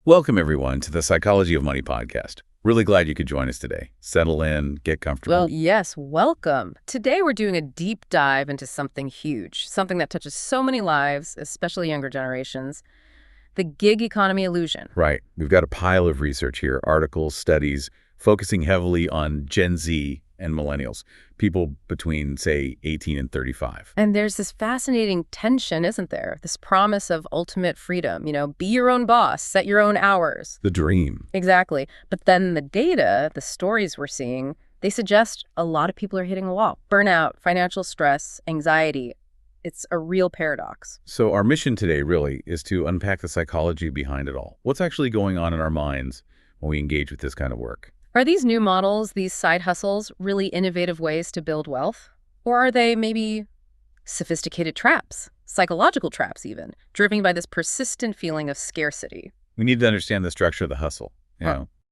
Welcome, everyone, to the Psychology of Money podcast. Really glad you could join us today. Settle in, get comfortable. Well, yes, welcome. Today we're doing a deep dive into something huge, something that touches so many lives, especially younger generations, the gig economy illusion. Right. We've got a pile of research here, articles, studies, focusing heavily on Gen Z and millennials, people between, say, 18 and 35. And there's this fascinating tension, isn't there? This promise of ultimate freedom, be your own boss, set your own hours. The dream. Exactly. But then the data, the stories we're seeing, they suggest a lot of people are hitting a wall. Burnout, financial stress, anxiety. It's a real paradox. So our mission today really is to unpack the psychology behind it all. What's actually going on in our minds when we engage with this kind of work? Are these new models, these side hustles, really innovative ways to build wealth? Or are they maybe sophisticated traps, psychological traps even, driven by this persistent feeling of scarcity? We need to understand the structure of the hustle.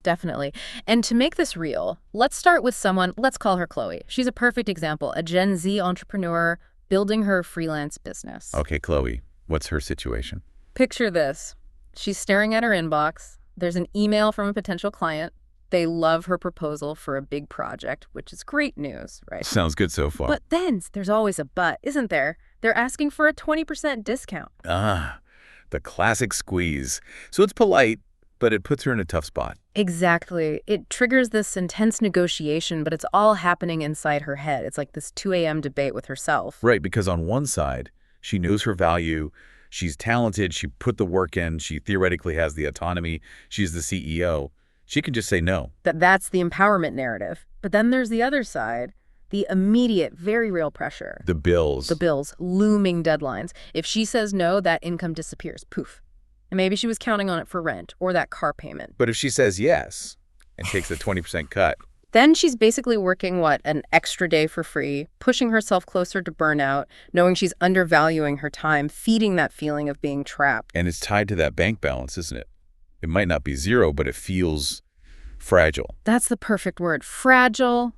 Definitely. And to make this real, let's start with someone, let's call her Chloe. She's a perfect example, a Gen Z entrepreneur building her freelance business. Okay, Chloe, what's her situation? Picture this. She's staring at her inbox. There's an email from a potential client. They love her proposal for a big project, which is great news, right? Sounds good so far. But then there's always a but, isn't there? They're asking for a 20% discount. The classic squeeze. So it's polite, but it puts her in a tough spot. Exactly. It triggers this intense negotiation, but it's all happening inside her head. It's like this 2 a.m. debate with herself. Right, because on one side, she knows her value, she's talented, she put the work in, she theoretically has the autonomy, she's the CEO. She can just say no. That's the empowerment narrative. But then there's the other side, the immediate, very real pressure. The bills. The bills, looming deadlines. If she says no, that income disappears. Poof. And maybe she was counting on it for rent or that car payment. But if she says yes and takes the 20% cut. Then she's basically working, an extra day for free, pushing herself closer to burnout, knowing she's undervaluing her time, feeding that feeling of being trapped. And it's tied to that bank balance, isn't it? It might not be zero, but it feels fragile. That's the perfect word. Fragile,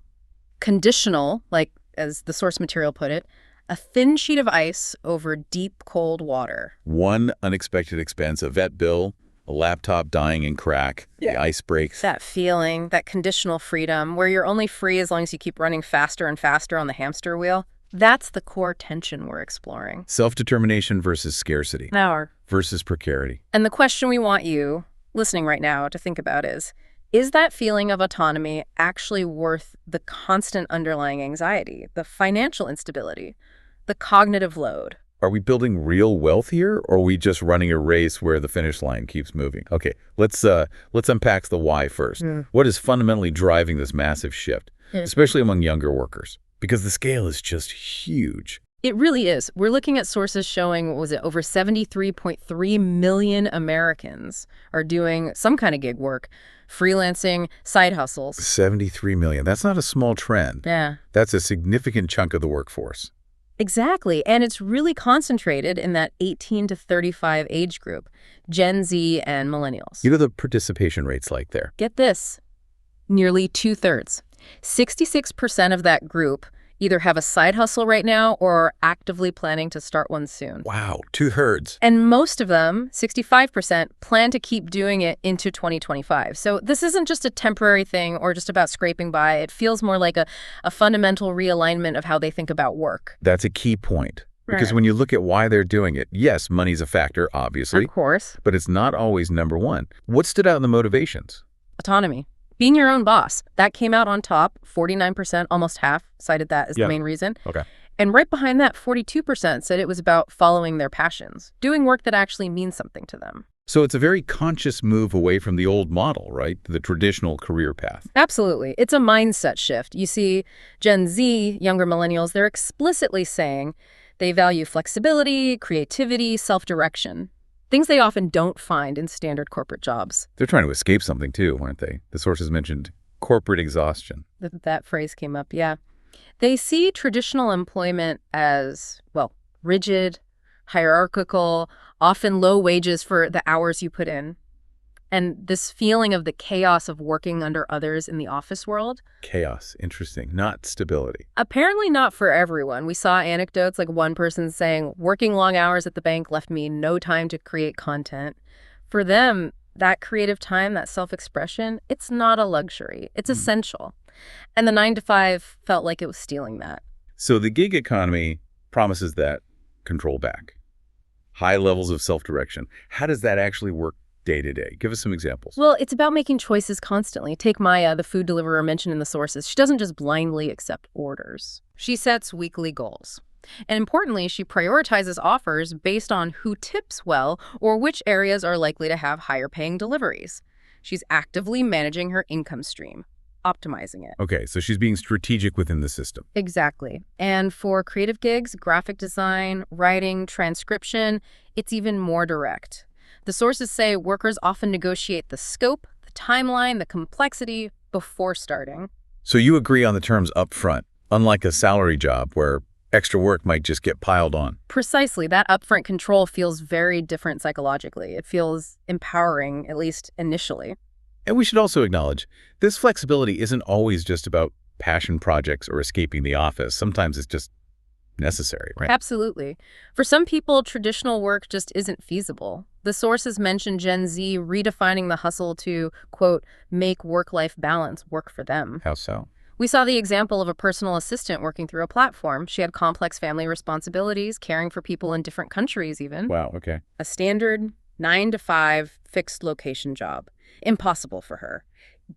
conditional, like as the source material put it, a thin sheet of ice over deep, cold water. One unexpected expense, a vet bill, a laptop dying in crack, the ice breaks. That feeling, that conditional freedom, where you're only free as long as you keep running faster and faster on the hamster wheel, that's the core tension we're exploring. Self-determination versus scarcity. Versus precarity. And the question we want you, listening right now, to think about is that feeling of autonomy actually worth the constant underlying anxiety, the financial instability, the cognitive load? Are we building real wealth here, or are we just running a race where the finish line keeps moving? Okay, let's unpack the why first. What is fundamentally driving this massive shift, especially among younger workers? Because the scale is just huge. It really is. We're looking at sources showing, over 73.3 million Americans are doing some kind of gig work, freelancing, side hustles. 73 million. That's not a small trend. Yeah. That's a significant chunk of the workforce. Exactly. And it's really concentrated in that 18 to 35 age group, Gen Z and millennials. The participation rate's like there. Get this, nearly 2/3. 66% of that group either have a side hustle right now or are actively planning to start one soon. Wow, 2/3. And most of them, 65%, plan to keep doing it into 2025. So this isn't just a temporary thing or just about scraping by. It feels more like a fundamental realignment of how they think about work. That's a key point. Because when you look at why they're doing it, yes, money's a factor, obviously. Of course. But it's not always number one. What stood out in the motivations? Autonomy. Being your own boss. That came out on top. 49%, almost half, cited that as the main reason. Okay. And right behind that, 42% said it was about following their passions, doing work that actually means something to them. So it's a very conscious move away from the old model, right? The traditional career path. Absolutely. It's a mindset shift. You see, Gen Z, younger millennials, they're explicitly saying they value flexibility, creativity, self-direction. Things they often don't find in standard corporate jobs. They're trying to escape something too, aren't they? The sources mentioned corporate exhaustion. That phrase came up, yeah. They see traditional employment as, rigid, hierarchical, often low wages for the hours you put in. And this feeling of the chaos of working under others in the office world. Chaos. Interesting. Not stability. Apparently not for everyone. We saw anecdotes like one person saying, working long hours at the bank left me no time to create content. For them, That creative time, that self-expression, it's not a luxury. It's essential. And the 9 to 5 felt like it was stealing that. So the gig economy promises that control back. High levels of self-direction. How does that actually work day to day? Give us some examples. Well, it's about making choices constantly. Take Maya, the food deliverer mentioned in the sources. She doesn't just blindly accept orders. She sets weekly goals. And importantly, she prioritizes offers based on who tips well or which areas are likely to have higher paying deliveries. She's actively managing her income stream, optimizing it. Okay, so she's being strategic within the system. Exactly. And for creative gigs, graphic design, writing, transcription, it's even more direct. The sources say workers often negotiate the scope, the timeline, the complexity before starting. So you agree on the terms up front, unlike a salary job where extra work might just get piled on. Precisely. That upfront control feels very different psychologically. It feels empowering, at least initially. And we should also acknowledge, this flexibility isn't always just about passion projects or escaping the office. Sometimes it's just necessary, right? Absolutely. For some people, traditional work just isn't feasible. The sources mention Gen Z redefining the hustle to, quote, make work-life balance work for them. How so? We saw the example of a personal assistant working through a platform. She had complex family responsibilities, caring for people in different countries even. Wow, okay. A standard 9 to 5 fixed location job. Impossible for her.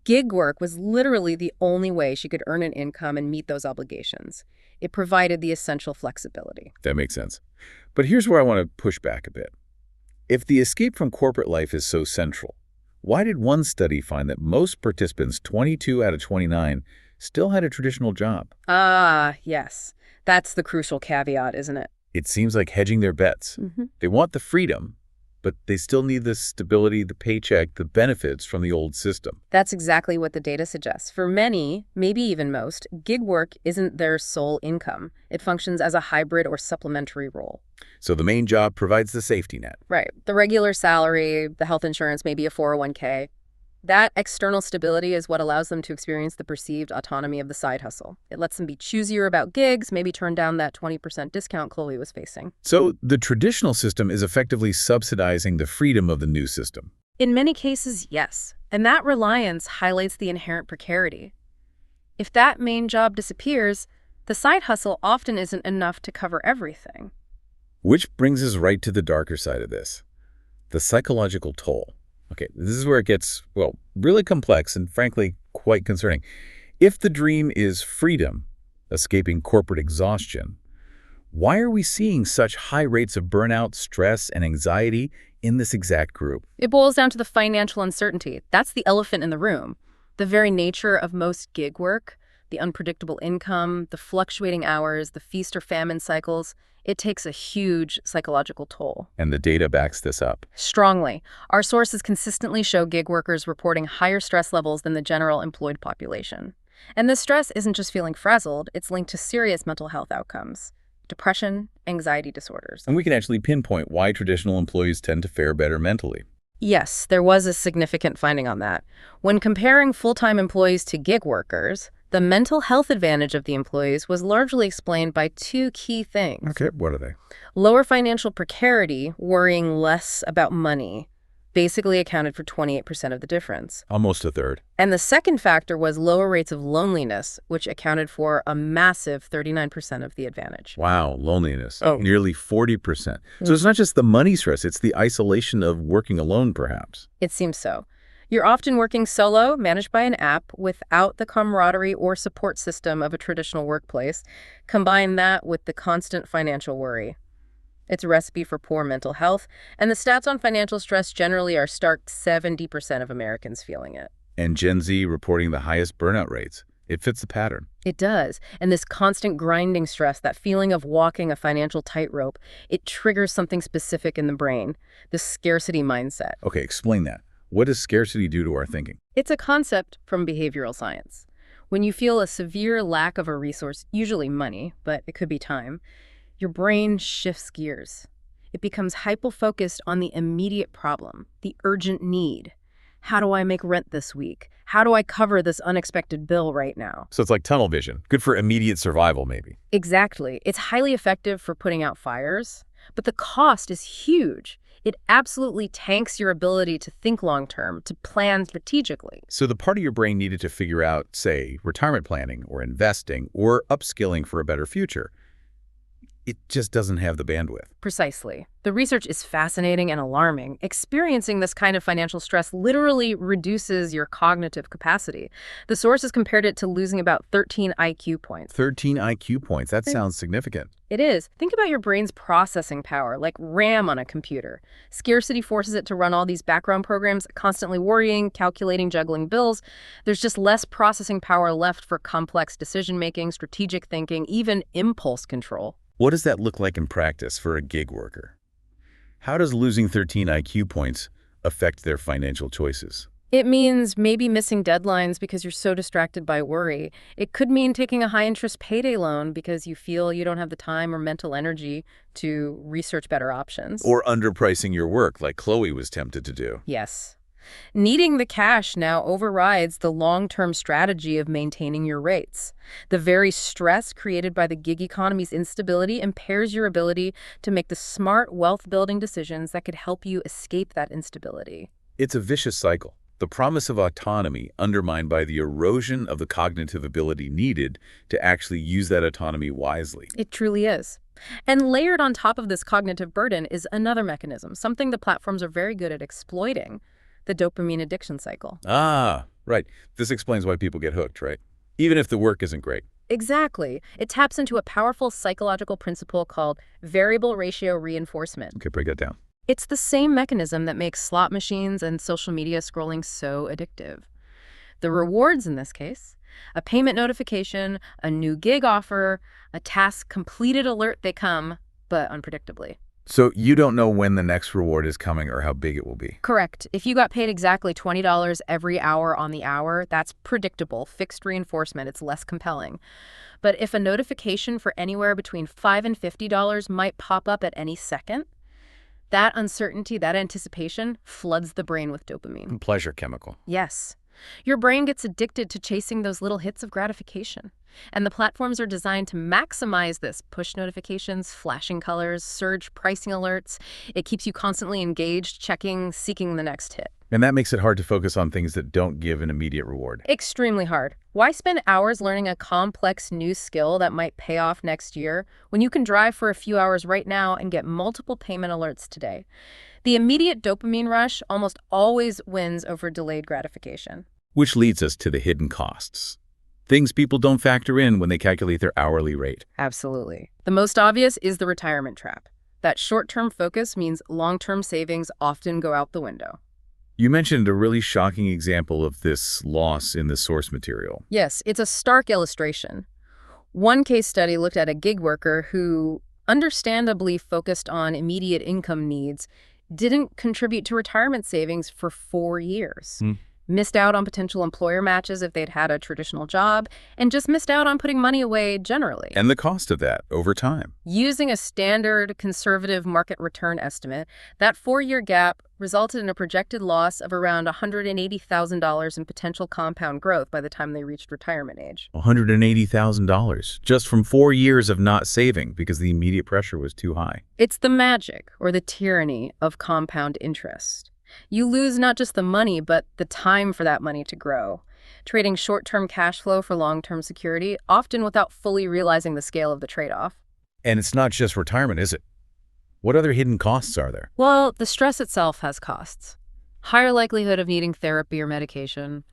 Gig work was literally the only way she could earn an income and meet those obligations. It provided the essential flexibility. That makes sense. But here's where I want to push back a bit. If the escape from corporate life is so central, why did one study find that most participants, 22 out of 29, still had a traditional job? Yes. That's the crucial caveat, isn't it? It seems like hedging their bets. They want the freedom, but they still need the stability, the paycheck, the benefits from the old system. That's exactly what the data suggests. For many, maybe even most, gig work isn't their sole income. It functions as a hybrid or supplementary role. So the main job provides the safety net. Right. The regular salary, the health insurance, maybe a 401k. That external stability is what allows them to experience the perceived autonomy of the side hustle. It lets them be choosier about gigs, maybe turn down that 20% discount Chloe was facing. So the traditional system is effectively subsidizing the freedom of the new system. In many cases, yes. And that reliance highlights the inherent precarity. If that main job disappears, the side hustle often isn't enough to cover everything. Which brings us right to the darker side of this, the psychological toll. Okay, this is where it gets, well, really complex and frankly quite concerning. If the dream is freedom, escaping corporate exhaustion, why are we seeing such high rates of burnout, stress, and anxiety in this exact group? It boils down to the financial uncertainty. That's the elephant in the room. The very nature of most gig work, the unpredictable income, the fluctuating hours, the feast or famine cycles, it takes a huge psychological toll. And the data backs this up. Strongly. Our sources consistently show gig workers reporting higher stress levels than the general employed population. And this stress isn't just feeling frazzled, it's linked to serious mental health outcomes. Depression, anxiety disorders. And we can actually pinpoint why traditional employees tend to fare better mentally. Yes, there was a significant finding on that. When comparing full-time employees to gig workers, the mental health advantage of the employees was largely explained by two key things. Okay, what are they? Lower financial precarity, worrying less about money, basically accounted for 28% of the difference. Almost a third. And the second factor was lower rates of loneliness, which accounted for a massive 39% of the advantage. Wow, loneliness. Nearly 40%. So it's not just the money stress, it's the isolation of working alone, perhaps. It seems so. You're often working solo, managed by an app, without the camaraderie or support system of a traditional workplace. Combine that with the constant financial worry. It's a recipe for poor mental health, and the stats on financial stress generally are stark 70% of Americans feeling it. And Gen Z reporting the highest burnout rates. It fits the pattern. It does. And this constant grinding stress, that feeling of walking a financial tightrope, it triggers something specific in the brain, the scarcity mindset. Okay, explain that. What does scarcity do to our thinking? It's a concept from behavioral science. When you feel a severe lack of a resource, usually money, but it could be time, your brain shifts gears. It becomes hyper-focused on the immediate problem, the urgent need. How do I make rent this week? How do I cover this unexpected bill right now? So it's like tunnel vision. Good for immediate survival, maybe. Exactly. It's highly effective for putting out fires, but the cost is huge. It absolutely tanks your ability to think long-term, to plan strategically. So the part of your brain needed to figure out, say, retirement planning or investing or upskilling for a better future, it just doesn't have the bandwidth. Precisely. The research is fascinating and alarming. Experiencing this kind of financial stress literally reduces your cognitive capacity. The sources compared it to losing about 13 IQ points. 13 IQ points. That sounds significant. It is. Think about your brain's processing power, like RAM on a computer. Scarcity forces it to run all these background programs, constantly worrying, calculating, juggling bills. There's just less processing power left for complex decision-making, strategic thinking, even impulse control. What does that look like in practice for a gig worker? How does losing 13 IQ points affect their financial choices? It means maybe missing deadlines because you're so distracted by worry. It could mean taking a high-interest payday loan because you feel you don't have the time or mental energy to research better options. Or underpricing your work like Chloe was tempted to do. Yes. Needing the cash now overrides the long-term strategy of maintaining your rates. The very stress created by the gig economy's instability impairs your ability to make the smart wealth-building decisions that could help you escape that instability. It's a vicious cycle. The promise of autonomy undermined by the erosion of the cognitive ability needed to actually use that autonomy wisely. It truly is. And layered on top of this cognitive burden is another mechanism, something the platforms are very good at exploiting: the dopamine addiction cycle. Ah, right. This explains why people get hooked, right? Even if the work isn't great. Exactly. It taps into a powerful psychological principle called variable ratio reinforcement. Okay, break that down. It's the same mechanism that makes slot machines and social media scrolling so addictive. The rewards in this case: a payment notification, a new gig offer, a task completed alert, they come, but unpredictably. So you don't know when the next reward is coming or how big it will be. Correct. If you got paid exactly $20 every hour on the hour, that's predictable, fixed reinforcement. It's less compelling. But if a notification for anywhere between $5 and $50 might pop up at any second, that uncertainty, that anticipation, floods the brain with dopamine. Pleasure chemical. Yes. Your brain gets addicted to chasing those little hits of gratification. And the platforms are designed to maximize this: push notifications, flashing colors, surge pricing alerts. It keeps you constantly engaged, checking, seeking the next hit. And that makes it hard to focus on things that don't give an immediate reward. Extremely hard. Why spend hours learning a complex new skill that might pay off next year when you can drive for a few hours right now and get multiple payment alerts today? The immediate dopamine rush almost always wins over delayed gratification. Which leads us to the hidden costs. Things people don't factor in when they calculate their hourly rate. Absolutely. The most obvious is the retirement trap. That short-term focus means long-term savings often go out the window. You mentioned a really shocking example of this loss in the source material. Yes, it's a stark illustration. One case study looked at a gig worker who, understandably focused on immediate income needs, didn't contribute to retirement savings for 4 years. Missed out on potential employer matches if they'd had a traditional job, and just missed out on putting money away generally. And the cost of that over time. Using a standard conservative market return estimate, that 4-year gap resulted in a projected loss of around $180,000 in potential compound growth by the time they reached retirement age. $180,000 just from 4 years of not saving because the immediate pressure was too high. It's the magic, or the tyranny, of compound interest. You lose not just the money, but the time for that money to grow, trading short-term cash flow for long-term security, often without fully realizing the scale of the trade-off. And it's not just retirement, is it? What other hidden costs are there? Well, the stress itself has costs. Higher likelihood of needing therapy or medication,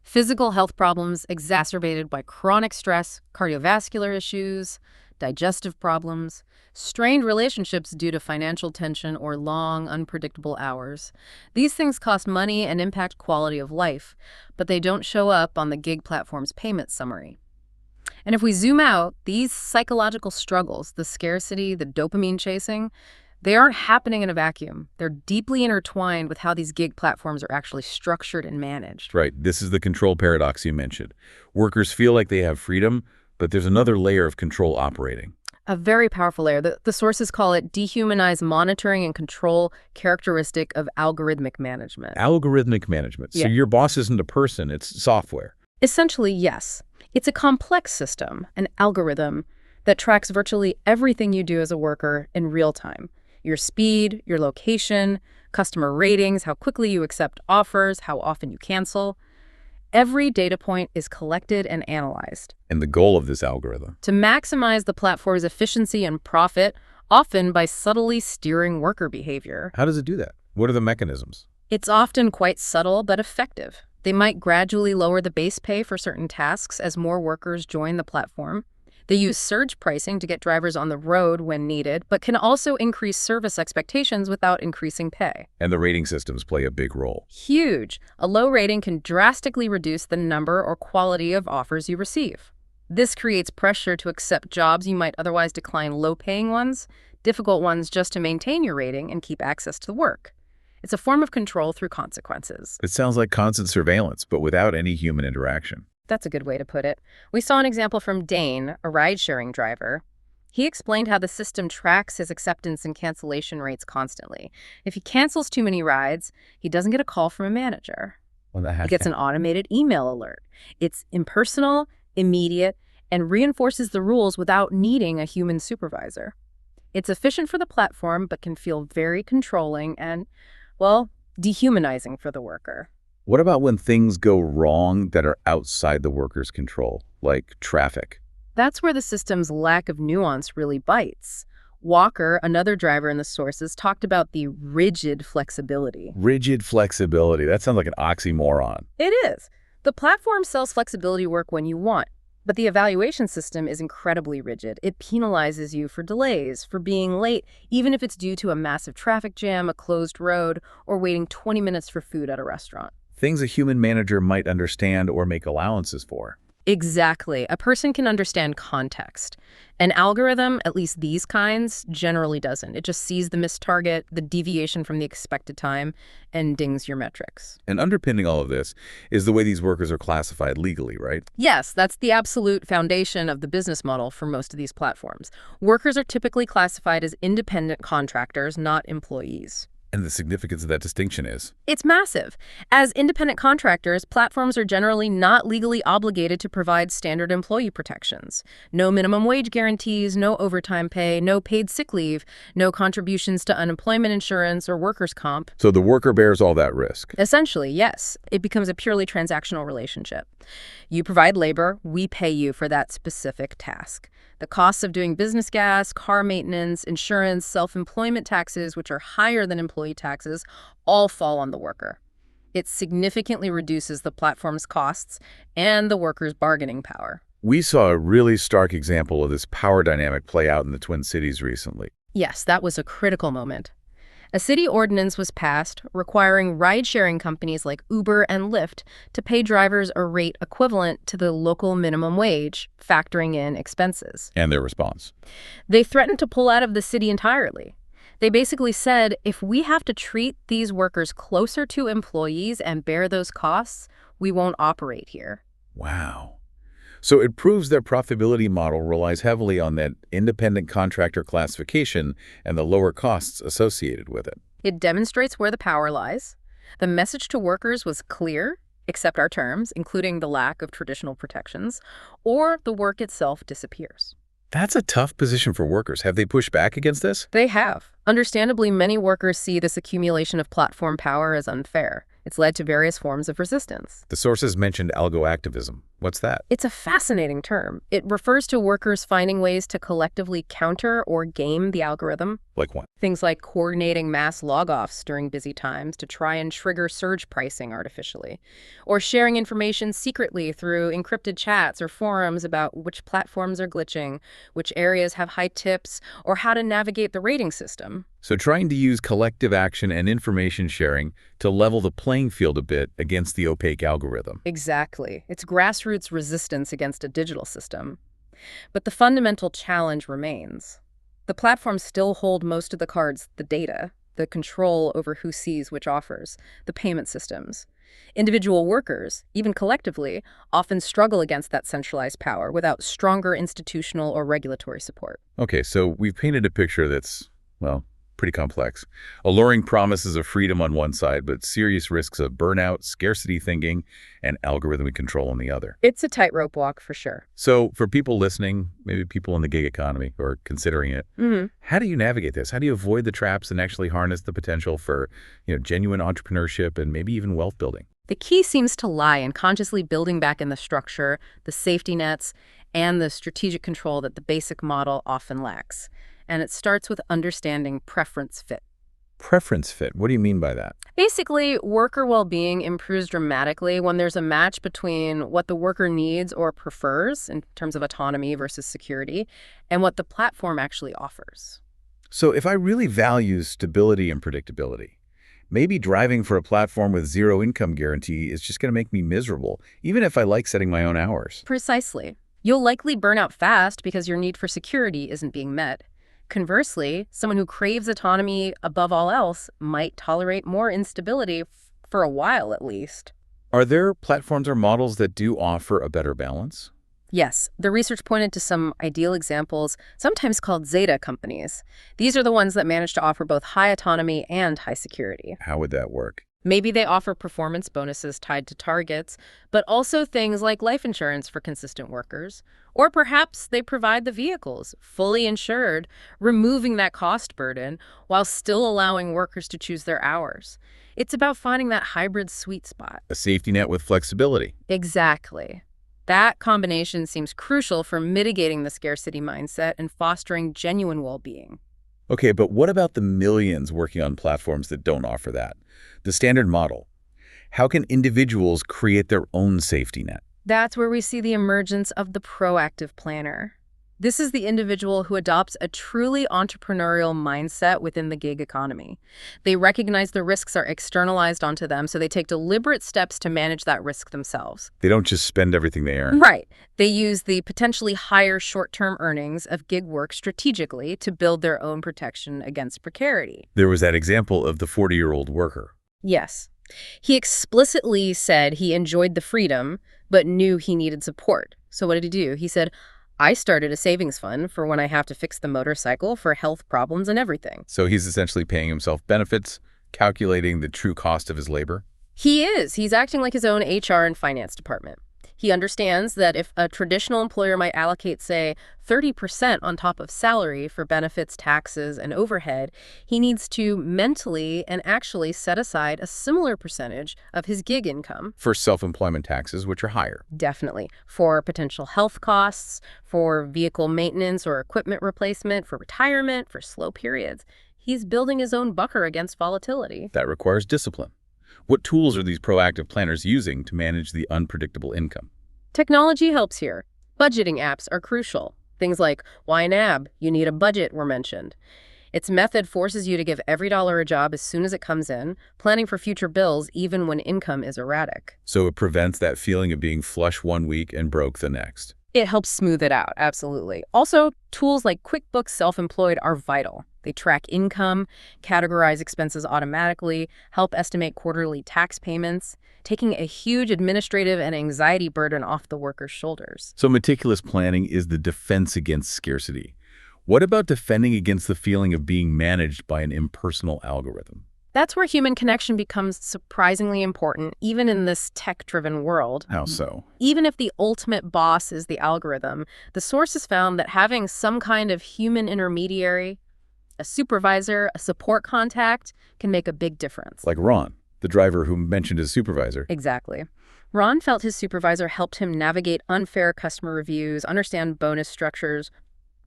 physical health problems exacerbated by chronic stress, cardiovascular issues, digestive problems, strained relationships due to financial tension or long, unpredictable hours. These things cost money and impact quality of life, but they don't show up on the gig platform's payment summary. And if we zoom out, these psychological struggles, the scarcity, the dopamine chasing, they aren't happening in a vacuum. They're deeply intertwined with how these gig platforms are actually structured and managed. Right. This is the control paradox you mentioned. Workers feel like they have freedom, but there's another layer of control operating. A very powerful layer. The sources call it dehumanized monitoring and control, characteristic of algorithmic management. Algorithmic management. So your boss isn't a person, it's software. Essentially, yes. It's a complex system, an algorithm, that tracks virtually everything you do as a worker in real time. Your speed, your location, customer ratings, how quickly you accept offers, how often you cancel. Every data point is collected and analyzed. And the goal of this algorithm? To maximize the platform's efficiency and profit, often by subtly steering worker behavior. How does it do that? What are the mechanisms? It's often quite subtle but effective. They might gradually lower the base pay for certain tasks as more workers join the platform. They use surge pricing to get drivers on the road when needed, but can also increase service expectations without increasing pay. And the rating systems play a big role. Huge. A low rating can drastically reduce the number or quality of offers you receive. This creates pressure to accept jobs you might otherwise decline, low-paying ones, difficult ones, just to maintain your rating and keep access to the work. It's a form of control through consequences. It sounds like constant surveillance, but without any human interaction. That's a good way to put it. We saw an example from Dane, a ride-sharing driver. He explained how the system tracks his acceptance and cancellation rates constantly. If he cancels too many rides, he doesn't get a call from a manager. Well, that He gets an automated email alert. It's impersonal, immediate, and reinforces the rules without needing a human supervisor. It's efficient for the platform, but can feel very controlling and, well, dehumanizing for the worker. What about when things go wrong that are outside the worker's control, like traffic? That's where the system's lack of nuance really bites. Walker, another driver in the sources, talked about the rigid flexibility. Rigid flexibility. That sounds like an oxymoron. It is. The platform sells flexibility work when you want, but the evaluation system is incredibly rigid. It penalizes you for delays, for being late, even if it's due to a massive traffic jam, a closed road, or waiting 20 minutes for food at a restaurant. Things a human manager might understand or make allowances for. Exactly. A person can understand context. An algorithm, at least these kinds, generally doesn't. It just sees the missed target, the deviation from the expected time, and dings your metrics. And underpinning all of this is the way these workers are classified legally, right? Yes, that's the absolute foundation of the business model for most of these platforms. Workers are typically classified as independent contractors, not employees. And the significance of that distinction is? It's massive. As independent contractors, platforms are generally not legally obligated to provide standard employee protections. No minimum wage guarantees, no overtime pay, no paid sick leave, no contributions to unemployment insurance or workers' comp. So the worker bears all that risk? Essentially, yes. It becomes a purely transactional relationship. You provide labor, we pay you for that specific task. The costs of doing business gas, car maintenance, insurance, self-employment taxes, which are higher than employee taxes, all fall on the worker. It significantly reduces the platform's costs and the worker's bargaining power. We saw a really stark example of this power dynamic play out in the Twin Cities recently. Yes, that was a critical moment. A city ordinance was passed requiring ride-sharing companies like Uber and Lyft to pay drivers a rate equivalent to the local minimum wage, factoring in expenses. And their response? They threatened to pull out of the city entirely. They basically said, if we have to treat these workers closer to employees and bear those costs, we won't operate here. Wow. So it proves their profitability model relies heavily on that independent contractor classification and the lower costs associated with it. It demonstrates where the power lies. The message to workers was clear: accept our terms, including the lack of traditional protections, or the work itself disappears. That's a tough position for workers. Have they pushed back against this? They have. Understandably, many workers see this accumulation of platform power as unfair. It's led to various forms of resistance. The sources mentioned algo activism. What's that? It's a fascinating term. It refers to workers finding ways to collectively counter or game the algorithm. Like what? Things like coordinating mass log-offs during busy times to try and trigger surge pricing artificially, or sharing information secretly through encrypted chats or forums about which platforms are glitching, which areas have high tips, or how to navigate the rating system. So trying to use collective action and information sharing to level the playing field a bit against the opaque algorithm. Exactly. It's grassroots resistance against a digital system. But the fundamental challenge remains. The platforms still hold most of the cards, the data, the control over who sees which offers, the payment systems. Individual workers, even collectively, often struggle against that centralized power without stronger institutional or regulatory support. Okay, so we've painted a picture that's, well, pretty complex. Alluring promises of freedom on one side, but serious risks of burnout, scarcity thinking, and algorithmic control on the other. It's a tightrope walk for sure. So for people listening, maybe people in the gig economy or considering it, how do you navigate this? How do you avoid the traps and actually harness the potential for, genuine entrepreneurship and maybe even wealth building? The key seems to lie in consciously building back in the structure, the safety nets, and the strategic control that the basic model often lacks. And it starts with understanding preference fit. Preference fit? What do you mean by that? Basically, worker well-being improves dramatically when there's a match between what the worker needs or prefers in terms of autonomy versus security and what the platform actually offers. So if I really value stability and predictability, maybe driving for a platform with zero income guarantee is just going to make me miserable, even if I like setting my own hours. Precisely. You'll likely burn out fast because your need for security isn't being met. Conversely, someone who craves autonomy above all else might tolerate more instability for a while at least. Are there platforms or models that do offer a better balance? Yes, the research pointed to some ideal examples, sometimes called Zeta companies. These are the ones that manage to offer both high autonomy and high security. How would that work? Maybe they offer performance bonuses tied to targets, but also things like life insurance for consistent workers. Or perhaps they provide the vehicles, fully insured, removing that cost burden while still allowing workers to choose their hours. It's about finding that hybrid sweet spot. A safety net with flexibility. Exactly. That combination seems crucial for mitigating the scarcity mindset and fostering genuine well-being. Okay, but what about the millions working on platforms that don't offer that? The standard model. How can individuals create their own safety net? That's where we see the emergence of the proactive planner. This is the individual who adopts a truly entrepreneurial mindset within the gig economy. They recognize the risks are externalized onto them, so they take deliberate steps to manage that risk themselves. They don't just spend everything they earn. Right. They use the potentially higher short-term earnings of gig work strategically to build their own protection against precarity. There was that example of the 40-year-old worker. Yes. He explicitly said he enjoyed the freedom, but knew he needed support. So what did he do? He said, I started a savings fund for when I have to fix the motorcycle for health problems and everything. So he's essentially paying himself benefits, calculating the true cost of his labor? He is. He's acting like his own HR and finance department. He understands that if a traditional employer might allocate, say, 30% on top of salary for benefits, taxes, and overhead, he needs to mentally and actually set aside a similar percentage of his gig income. For self-employment taxes, which are higher. Definitely. For potential health costs, for vehicle maintenance or equipment replacement, for retirement, for slow periods. He's building his own buffer against volatility. That requires discipline. What tools are these proactive planners using to manage the unpredictable income? Technology helps here. Budgeting apps are crucial. Things like YNAB, you need a budget, were mentioned. Its method forces you to give every dollar a job as soon as it comes in, planning for future bills even when income is erratic. So it prevents that feeling of being flush one week and broke the next. It helps smooth it out, absolutely. Also, tools like QuickBooks Self-Employed are vital. They track income, categorize expenses automatically, help estimate quarterly tax payments, taking a huge administrative and anxiety burden off the worker's shoulders. So meticulous planning is the defense against scarcity. What about defending against the feeling of being managed by an impersonal algorithm? That's where human connection becomes surprisingly important, even in this tech-driven world. How so? Even if the ultimate boss is the algorithm, the sources found that having some kind of human intermediary, a supervisor, a support contact, can make a big difference. Like Ron, the driver who mentioned his supervisor. Exactly. Ron felt his supervisor helped him navigate unfair customer reviews, understand bonus structures,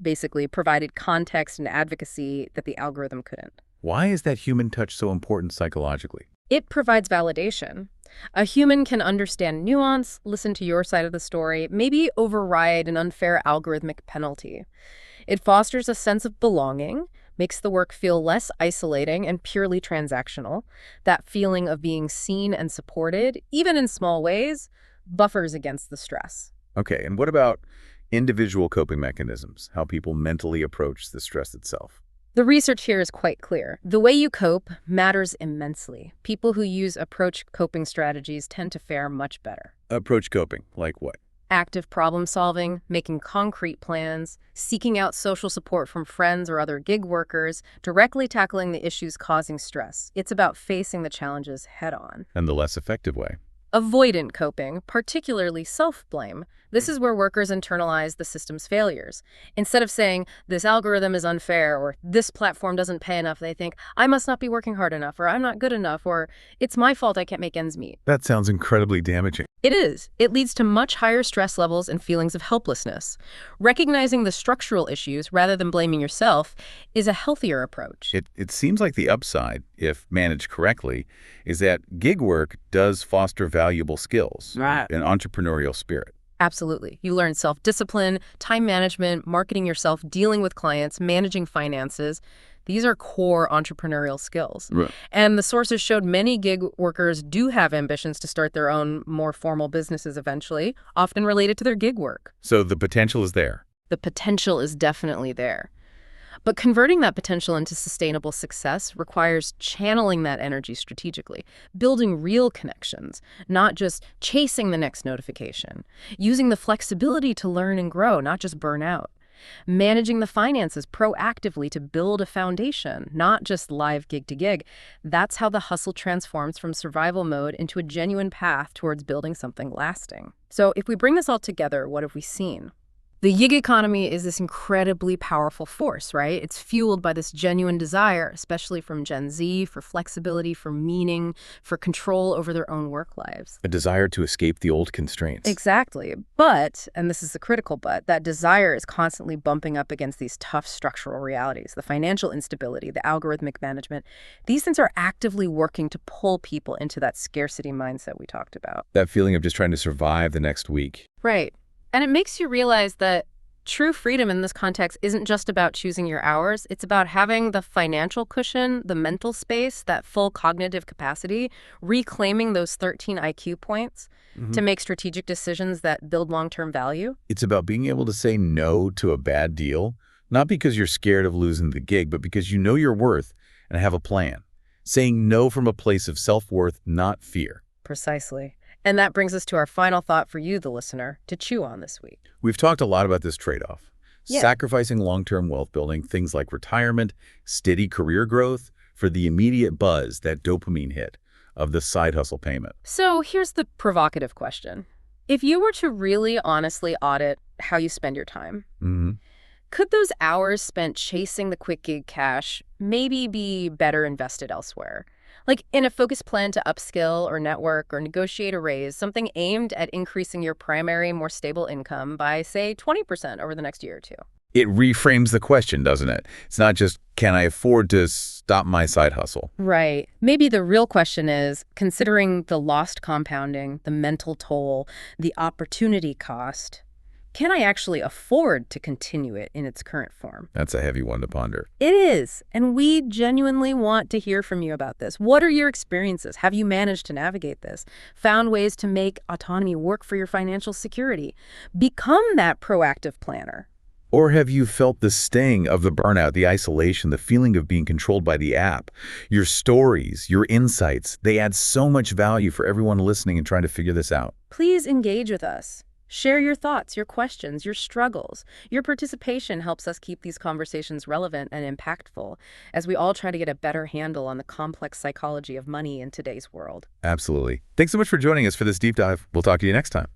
basically provided context and advocacy that the algorithm couldn't. Why is that human touch so important psychologically? It provides validation. A human can understand nuance, listen to your side of the story, maybe override an unfair algorithmic penalty. It fosters a sense of belonging, makes the work feel less isolating and purely transactional. That feeling of being seen and supported, even in small ways, buffers against the stress. Okay, and what about individual coping mechanisms, how people mentally approach the stress itself? The research here is quite clear. The way you cope matters immensely. People who use approach coping strategies tend to fare much better. Approach coping, like what? Active problem solving, making concrete plans, seeking out social support from friends or other gig workers, directly tackling the issues causing stress. It's about facing the challenges head on. And the less effective way. Avoidant coping, particularly self-blame. This is where workers internalize the system's failures. Instead of saying, this algorithm is unfair, or this platform doesn't pay enough, they think, I must not be working hard enough, or I'm not good enough, or it's my fault I can't make ends meet. That sounds incredibly damaging. It is. It leads to much higher stress levels and feelings of helplessness. Recognizing the structural issues rather than blaming yourself is a healthier approach. It seems like the upside, if managed correctly, is that gig work does foster valuable skills, Right. An entrepreneurial spirit. Absolutely. You learn self-discipline, time management, marketing yourself, dealing with clients, managing finances. These are core entrepreneurial skills. Right. And the sources showed many gig workers do have ambitions to start their own more formal businesses eventually, often related to their gig work. So the potential is there. The potential is definitely there. But converting that potential into sustainable success requires channeling that energy strategically, building real connections, not just chasing the next notification, using the flexibility to learn and grow, not just burn out, managing the finances proactively to build a foundation, not just live gig to gig. That's how the hustle transforms from survival mode into a genuine path towards building something lasting. So if we bring this all together, what have we seen? The gig economy is this incredibly powerful force, right? It's fueled by this genuine desire, especially from Gen Z, for flexibility, for meaning, for control over their own work lives. A desire to escape the old constraints. Exactly. But, and this is the critical but, that desire is constantly bumping up against these tough structural realities, the financial instability, the algorithmic management. These things are actively working to pull people into that scarcity mindset we talked about. That feeling of just trying to survive the next week. Right. And it makes you realize that true freedom in this context isn't just about choosing your hours. It's about having the financial cushion, the mental space, that full cognitive capacity, reclaiming those 13 IQ points to make strategic decisions that build long-term value. It's about being able to say no to a bad deal, not because you're scared of losing the gig, but because you know your worth and have a plan. Saying no from a place of self-worth, not fear. Precisely. And that brings us to our final thought for you, the listener, to chew on this week. We've talked a lot about this trade-off. Yeah. Sacrificing long-term wealth building, things like retirement, steady career growth, for the immediate buzz, that dopamine hit of the side hustle payment. So here's the provocative question. If you were to really honestly audit how you spend your time, could those hours spent chasing the quick gig cash maybe be better invested elsewhere? Like in a focused plan to upskill or network or negotiate a raise, something aimed at increasing your primary, more stable income by, say, 20% over the next year or two. It reframes the question, doesn't it? It's not just, can I afford to stop my side hustle? Right. Maybe the real question is, considering the lost compounding, the mental toll, the opportunity cost, can I actually afford to continue it in its current form? That's a heavy one to ponder. It is. And we genuinely want to hear from you about this. What are your experiences? Have you managed to navigate this? Found ways to make autonomy work for your financial security? Become that proactive planner. Or have you felt the sting of the burnout, the isolation, the feeling of being controlled by the app? Your stories, your insights, they add so much value for everyone listening and trying to figure this out. Please engage with us. Share your thoughts, your questions, your struggles. Your participation helps us keep these conversations relevant and impactful as we all try to get a better handle on the complex psychology of money in today's world. Absolutely. Thanks so much for joining us for this deep dive. We'll talk to you next time.